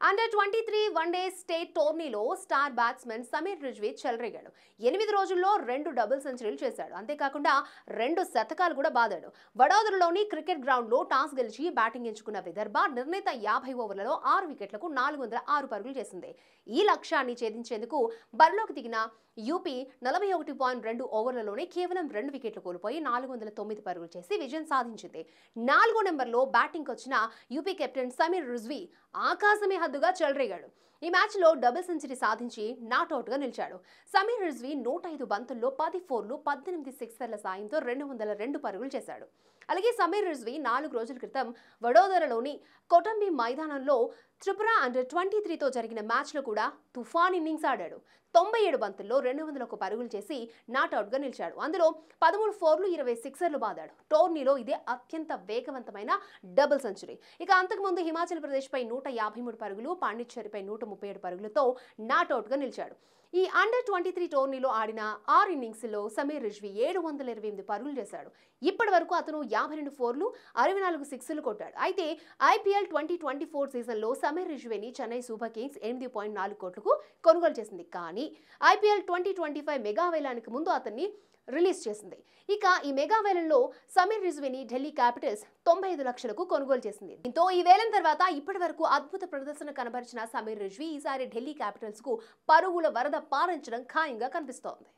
అండర్-23 one day state టోర్నీలో star batsmen Sameer Rizvi చెలరేగాడు. 8 రోజుల్లో 2 double సెంచరీలు చేశాడు. అంతేకాకుండా 2 శతకాలు కూడా బాదాడు. వడోదరలోని క్రికెట్ గ్రౌండ్లో టాస్ గెలిచి బ్యాటింగ్ ఎంచుకున్న విదర్భ నిర్ణీత 50 ఓవర్లలో 6 వికెట్లకు 406 పరుగులు చేసింది. ఈ లక్ష్యాన్ని ఛేదించేందుకు బరిలోకి దిగిన యూపీ 41.2 ఓవర్లలోనే కేవలం 2 వికెట్లు కోల్పోయి 409 పరుగులు చేసి విజయం సాధించింది. 4వ నెంబర్లో బ్యాటింగ్ వచ్చిన యూపీ కెప్టెన్ సమీర్ రిజ్వీ ఆకాశమే హద్దుగా చెలరేగాడు. ఈ మ్యాచ్లో డబుల్ సెంచరీ సాధించి నాట్అవుట్గా నిలిచాడు. సమీర్ రిజ్వీ 105 బంతుల్లో 10 ఫోర్లు 18 సిక్సర్ల సాయంతో 202 పరుగులు చేశాడు. అలాగే సమీర్ రిజ్వీ 4 రోజుల క్రితం వడోదరలోని కొటంబి మైదానంలో త్రిపుర అండర్-23తో జరిగిన మ్యాచ్లో కూడా తుఫాన్ ఇన్నింగ్స్ ఆడాడు. 97 బంతుల్లో 201 పరుగులు చేసి నాట్అవుట్గా నిలిచాడు. అందులో 13 ఫోర్లు 20 సిక్సర్లు బాదాడు. టోర్నీలో ఇదే అత్యంత వేగవంతమైన డబుల్ సెంచరీ. ఇక అంతకుముందు హిమాచల్ ప్రదేశ్పై 153 పరుగులు, పాండిచ్చేరిపై 137 పరుగులతో నాట్అవుట్గా నిలిచాడు. ఈ అండర్-23 టోర్నీలో ఆడిన 6 ఇన్నింగ్స్లో సమీర్ రిజ్వీ 728 పరుగులు చేశాడు. ఇప్పటి వరకు అతను 52 ఫోర్లు 64 సిక్స్లు కొట్టాడు. అయితే ఐపీఎల్ 2024 సీజన్లో సమీర్ రిజ్వీని చెన్నై సూపర్ కింగ్స్ 8.4 కోట్లకు కొనుగోలు చేసింది. కానీ ఐపీఎల్ 2025 మెగా వేలానికి ముందు అతన్ని రిలీజ్ చేసింది. ఇక ఈ మెగా వేలంలో సమీర్ రిజ్వీని ఢిల్లీ క్యాపిటల్స్ 95 లక్షలకు కొనుగోలు చేసింది. దీంతో ఈ వేలం తర్వాత ఇప్పటి వరకు అద్భుత ప్రదర్శన కనబరిచిన సమీర్ రిజ్వీ ఈసారి ఢిల్లీ క్యాపిటల్స్ కు పరుగుల వరద పారించడం ఖాయంగా కనిపిస్తోంది.